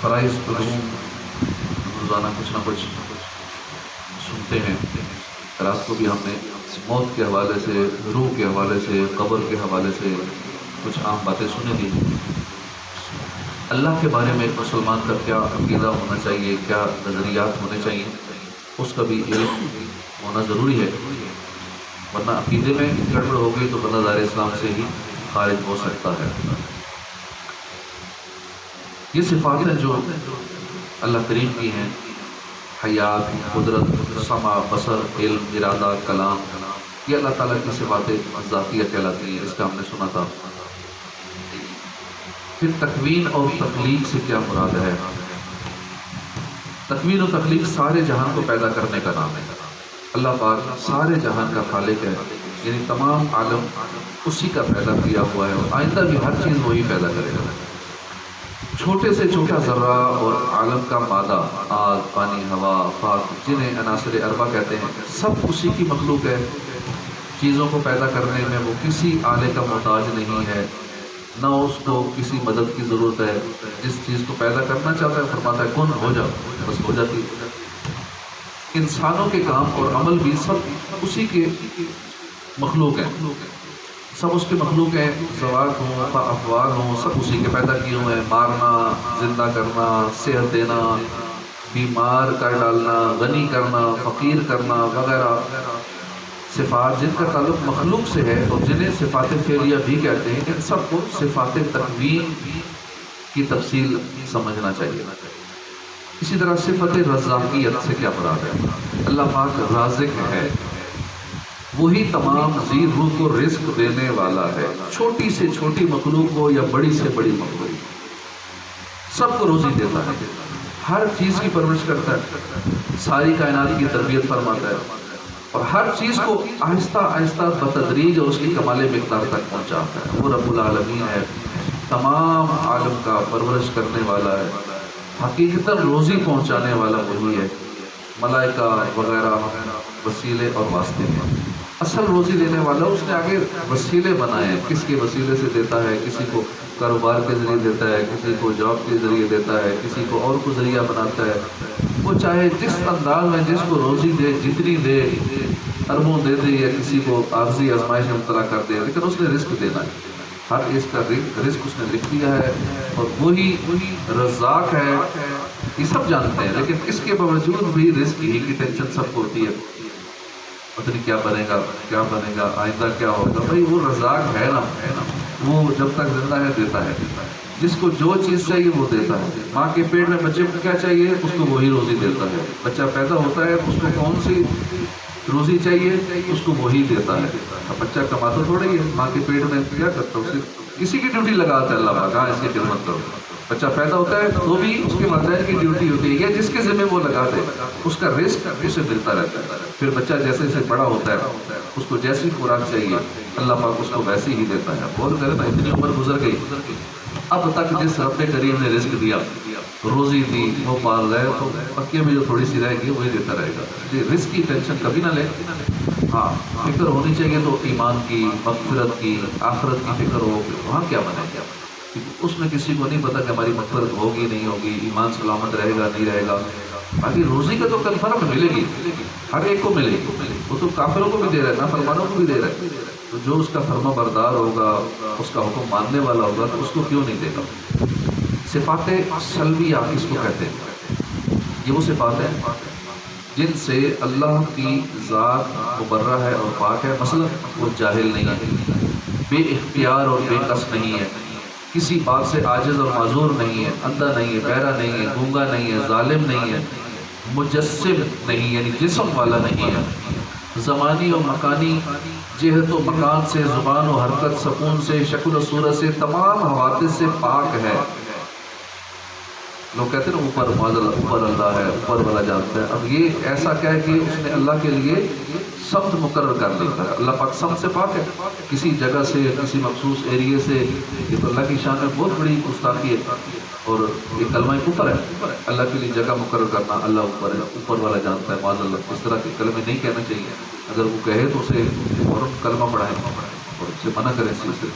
فرائض علوم روزانہ کچھ نہ کچھ سنتے ہیں. رات کو بھی ہم نے موت کے حوالے سے، روح کے حوالے سے، قبر کے حوالے سے کچھ عام باتیں سنی تھی. اللہ کے بارے میں ایک مسلمان کا کیا عقیدہ ہونا چاہیے، کیا نظریات ہونے چاہیے، اس کا بھی علم ہونا ضروری ہے، ورنہ عقیدے میں گڑبڑ ہو گئی تو بندہ دار اسلام سے ہی خارج ہو سکتا ہے. یہ صفات ہیں جو اللہ کریم کی ہیں، حیات، قدرت، سمع، بصر، علم، ارادہ، کلام، یہ اللہ تعالیٰ کی صفات ذاتیہ کہلاتی ہیں. اس کا ہم نے سنا تھا. پھر تکوین اور تخلیق سے کیا مراد ہے؟ تکوین و تخلیق سارے جہان کو پیدا کرنے کا نام ہے. اللہ پاک سارے جہان کا خالق ہے، یعنی تمام عالم اسی کا پیدا کیا ہوا ہے، اور آئندہ بھی ہر چیز وہی پیدا کرے گا. چھوٹے سے چھوٹا ذرہ اور عالم کا مادہ، آگ، پانی، ہوا، خاک، جنہیں عناصر اربع کہتے ہیں، سب اسی کی مخلوق ہے. چیزوں کو پیدا کرنے میں وہ کسی آلے کا محتاج نہیں ہے، نہ اس کو کسی مدد کی ضرورت ہے. جس چیز کو پیدا کرنا چاہتا ہے فرماتا ہے کن ہو جا، بس ہو جاتی. انسانوں کے کام اور عمل بھی سب اسی کے مخلوق ہیں، سب اس کے مخلوق ہیں. زوات ہوں، افعال ہوں، سب اسی کے پیدا کیے ہوئے ہیں. مارنا، زندہ کرنا، صحت دینا، بیمار کر ڈالنا، غنی کرنا، فقیر کرنا وغیرہ صفات جن کا تعلق مخلوق سے ہے اور جنہیں صفات فعلیہ بھی کہتے ہیں. ان سب کو صفات تکوین کی تفصیل سمجھنا چاہیے. اسی طرح صفت رزاقیت سے کیا مراد ہے؟ اللہ پاک رازق ہے، وہی تمام ذی روح کو رزق دینے والا ہے. چھوٹی سے چھوٹی مخلوق ہو یا بڑی سے بڑی مخلوق، سب کو روزی دیتا ہے، ہر چیز کی پرورش کرتا ہے، ساری کائنات کی تربیت فرماتا ہے، اور ہر چیز کو آہستہ آہستہ بتدریج اور اس کی کمال مقدار تک پہنچاتا ہے. وہ رب العالمین ہے، تمام عالم کا پرورش کرنے والا ہے، حقیقتاً روزی پہنچانے والا وہی ہے. ملائکہ وغیرہ وسیلے اور واسطے ہیں، اصل روزی دینے والا اس نے آگے وسیلے بنائے ہیں. کس کے وسیلے سے دیتا ہے؟ کسی کو کاروبار کے ذریعے دیتا ہے، کسی کو جاب کے ذریعے دیتا ہے، کسی کو اور کو ذریعہ بناتا ہے. وہ چاہے جس انداز میں جس کو روزی دے، جتنی دے، اربوں دے دے یا کسی کو عارضی آزمائش میں مبتلا کر دے، لیکن اس نے رزق دینا ہے. ہر اس کا رزق اس نے لکھ دیا ہے، اور وہی رزاق ہے. یہ سب جانتے ہیں، لیکن اس کے باوجود بھی رزق ہی کی ٹینشن سب کو ہوتی ہے. پتہ نہیں کیا بنے گا، کیا بنے گا، آئندہ کیا ہوگا. بھائی وہ رزاق ہے نا، وہ جب تک زندہ ہے دیتا ہے. جس کو جو چیز چاہیے وہ دیتا ہے. ماں کے پیٹ میں بچے کو کیا چاہیے اس کو وہی روزی دیتا ہے. بچہ پیدا ہوتا ہے اس کو کون سی روزی چاہیے اس کو وہی دیتا ہے. اب بچہ کماتا تھوڑا ہی ہے، ماں کے پیٹ میں کیا کرتا ہے، صرف کسی کی ڈیوٹی لگاتا ہے اللہ پاک، ہاں اس کی خدمت کرو. بچہ پیدا ہوتا ہے تو بھی اس کے والدین کی ڈیوٹی ہوتی ہے، یا جس کے ذمہ وہ لگا دے اس کا رزق اسے ملتا رہتا ہے. پھر بچہ جیسے جیسے بڑا ہوتا ہے اس کو جیسی خوراک چاہیے اللہ پاک اس کو ویسی ہی دیتا ہے. غور کرے نا، اتنی عمر گزر گئی، اب تک جس رب کریم نے رزق دیا، روزی دی، وہ پال رہے، تو پکے میں جو تھوڑی سی رہے گی وہی دیتا رہے گا. رزق کی ٹینشن کبھی نہ لے. ہاں فکر ہونی چاہیے تو ایمان کی، مغفرت کی، آخرت کی فکر ہو. وہاں کیا بنے گا؟ اس میں کسی کو نہیں پتا کہ ہماری مغفرت ہوگی نہیں ہوگی، ایمان سلامت رہے گا نہیں رہے گا. باقی روزی کا تو کنفرم ملے گی، ہر ایک کو ملے گی. وہ تو کافروں کو بھی دے رہا ہے، نافرمانوں کو بھی دے رہا ہے. تو جو اس کا فرما بردار ہوگا، اس کا حکم ماننے والا ہوگا، تو اس کو کیوں نہیں دے گا. صفات سلبیہ اس کو کہتے ہیں. یہ وہ صفات ہیں جن سے اللہ کی ذات مبرہ ہے اور پاک ہے. مثلا وہ جاہل نہیں ہے، بے اختیار اور بے کس نہیں ہے، کسی بات سے عاجز اور معذور نہیں ہے، اندھا نہیں ہے، بہرا نہیں ہے، گونگا نہیں ہے، ظالم نہیں ہے، مجسم نہیں یعنی جسم والا نہیں ہے، زمانی و مکانی جہت و مکان سے، زبان و حرکت، سکون سے، شکل و صورت سے، تمام حوادث سے پاک ہے. لوگ کہتے ہیں نا اوپر اللہ ہے، اوپر والا جانتا ہے. اب یہ ایسا کہہ کہ اس نے اللہ کے لیے سمت مقرر کر لیتا ہے. اللہ پاک سمت سے پاک ہے، کسی جگہ سے، کسی مخصوص ایریے سے. یہ تو اللہ کی شان میں بہت بڑی گستاخی ہے، اور یہ کلمہ کفر ہے. اللہ کے لیے جگہ مقرر کرنا، اللہ اوپر ہے، اوپر والا جانتا ہے. معاذ اللہ اس طرح کے کلمے نہیں کہنا چاہیے. اگر وہ کہے تو اسے فوراً کلمہ پڑھائیں اور اسے منع کریں اس چیز سے.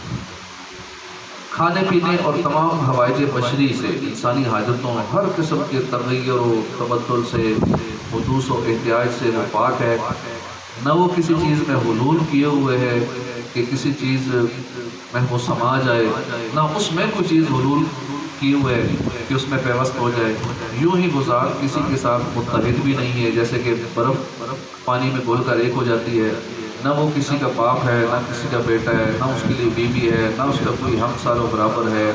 کھانے پینے اور تمام حوائج بشری سے، انسانی حاجتوں، ہر قسم کے تغیر و تبدل سے، حدوث و احتیاج سے وہ پاک ہے۔ نہ وہ کسی چیز میں حلول کیے ہوئے ہے کہ کسی چیز میں وہ سما جائے، نہ اس میں کوئی چیز حلول کیے ہوئے ہے کہ اس میں پیوست ہو جائے۔ یوں ہی وہ ذات کسی کے ساتھ متحد بھی نہیں ہے، جیسے کہ برف پانی میں گھل کر ایک ہو جاتی ہے۔ نہ وہ کسی کا باپ ہے، نہ کسی کا بیٹا ہے، نہ اس کے لیے بیوی ہے، نہ اس کا کوئی ہمسر و برابر ہے۔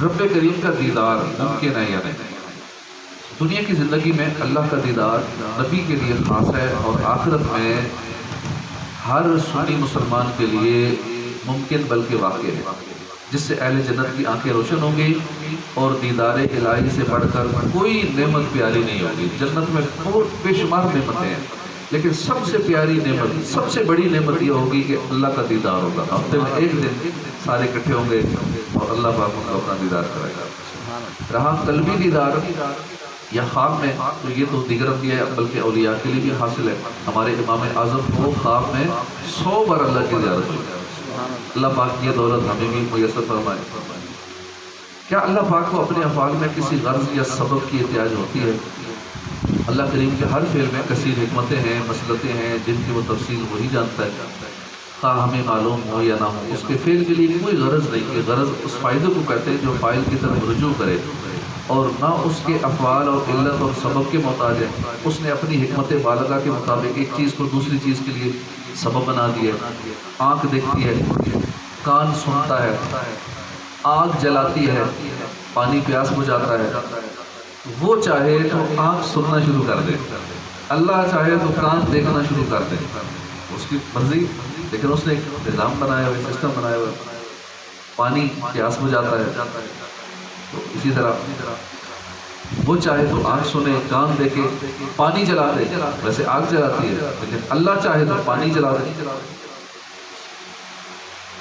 رب کریم کا دیدار ممکن ہے یا نہیں؟ دنیا کی زندگی میں اللہ کا دیدار نبی کے لیے خاص ہے، اور آخرت میں ہر سنی مسلمان کے لیے ممکن بلکہ واقع ہے، جس سے اہل جنت کی آنکھیں روشن ہوں گی، اور دیدار الہی سے بڑھ کر کوئی نعمت پیاری نہیں ہوگی۔ جنت میں بہت بے شمار نعمتیں ہیں، لیکن سب سے پیاری نعمت، سب سے بڑی نعمت یہ ہوگی کہ اللہ کا دیدار ہوگا۔ ہفتے میں ایک دن سارے اکٹھے ہوں گے اور اللہ پاک ان کو اپنا دیدار کرے گا۔ رہا قلبی دیدار یا خواب میں، تو یہ تو دیگر انبیاء بلکہ اولیاء کے لیے بھی حاصل ہے۔ ہمارے امام اعظم کو خواب میں 100 بار اللہ کی زیارت ہوئی۔ اللہ پاک یہ دولت ہمیں بھی میسر فرمائے۔ کیا اللہ پاک کو اپنے افعال میں کسی غرض یا سبب کی احتیاج ہوتی ہے؟ اللہ کریم کے ہر فعل میں کثیر حکمتیں ہیں، مصلحتیں ہیں، جن کی وہ تفصیل وہی جانتا ہے، خواہ ہمیں معلوم ہو یا نہ ہو۔ اس کے فعل کے لیے کوئی غرض نہیں کہ غرض اس فائدے کو کہتے ہیں جو فاعل کی طرف رجوع کرے، اور نہ اس کے افعال اور علت اور سبب کے محتاج ہے۔ اس نے اپنی حکمت بالغہ کے مطابق ایک چیز کو دوسری چیز کے لیے سبب بنا دیا ہے۔ آنکھ دیکھتی ہے، کان سنتا ہے، آگ جلاتی ہے، پانی پیاس بجھاتا ہے۔ وہ چاہے تو آنکھ سننا شروع کر دے، اللہ چاہے تو کان دیکھنا شروع کر دے، اس کی مرضی، لیکن اس نے ایک نظام بنایا ہوا، سسٹم بنایا ہوا۔ پانی پیاس بجھاتا ہے، تو اسی طرح وہ چاہے تو آنکھ سنے، کان دیکھے، پانی جلا دے، ویسے آگ جلاتی ہے، لیکن اللہ چاہے تو پانی جلا دے،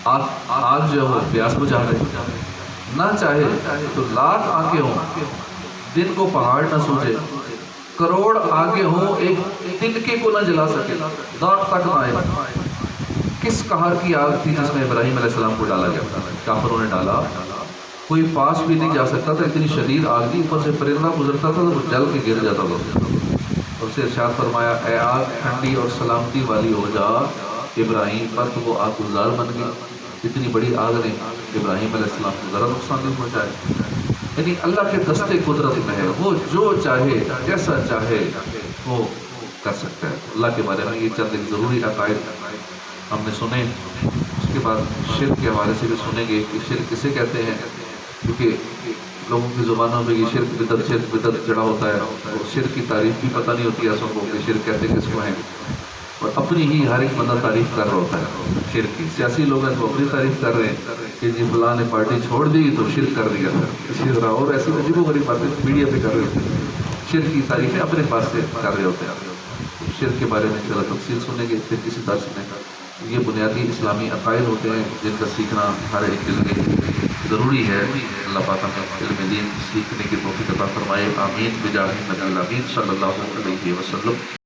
آگ جو ہے وہ پیاس بجھا دے۔ نہ چاہے تو لاکھ آنکھیں ہوں، دن کو پہاڑ نہ سوجے، کروڑ آنکھیں ہوں، ایک تنکے کو نہ جلا سکے، داغ تک نہ آئے۔ کس قہر کی آگ تھی جس میں ابراہیم علیہ السلام کو ڈالا گیا؟ کافروں نے ڈالا، کوئی پاس بھی نہیں جا سکتا تھا، اتنی شدید آگ تھی، اوپر سے پرندہ گزرتا تھا تو وہ جل کے گر جاتا تھا۔ اور اسے ارشاد فرمایا، اے آگ ٹھنڈی اور سلامتی والی ہو جا ابراہیم پر، تو وہ آگ گلزار بن گئی۔ اتنی بڑی آگ نے ابراہیم علیہ السلام کو ذرا نقصان نہیں پہنچایا۔ یعنی اللہ کے دستے قدرت میں ہے، وہ جو چاہے جیسا چاہے وہ کر سکتا ہے۔ اللہ کے بارے میں یہ چند ایک ضروری عقائد ہم نے سنے، اس کے بعد شرک کے حوالے سے بھی سنیں گے کہ شرک کسے کہتے ہیں، کیونکہ لوگوں کی زبانوں میں یہ شرک بدعت جڑا ہوتا ہے، اور شرک کی تعریف بھی پتہ نہیں ہوتی ایسوں کو کہ شرک کہتے کس کو ہیں، اور اپنی ہی ہر ایک بندہ تعریف کر رہا ہوتا ہے شرک کی۔ سیاسی لوگ ہیں تو اپنی تعریف کر رہے ہیں کہ جی فلاں نے پارٹی چھوڑ دی تو شرک کر دیا، اسی طرح اور ایسی عجیب و غریب باتیں میڈیا پہ کر رہے ہوتے ہیں، شرک کی تعریفیں اپنے پاس سے کر رہے ہوتے ہیں۔ شرک کے بارے میں انشاءاللہ تفصیل سنیں گے پھر کسی درس میں۔ یہ بنیادی اسلامی عقائد ہوتے ہیں جن کا سیکھنا ہر ایک کے لیے ضروری ہے۔ اللہ پاک ہمیں علم دین سیکھنے کی توفیق عطا فرمائے، آمین بجاہ النبی الامین صلی اللہ علیہ وسلم۔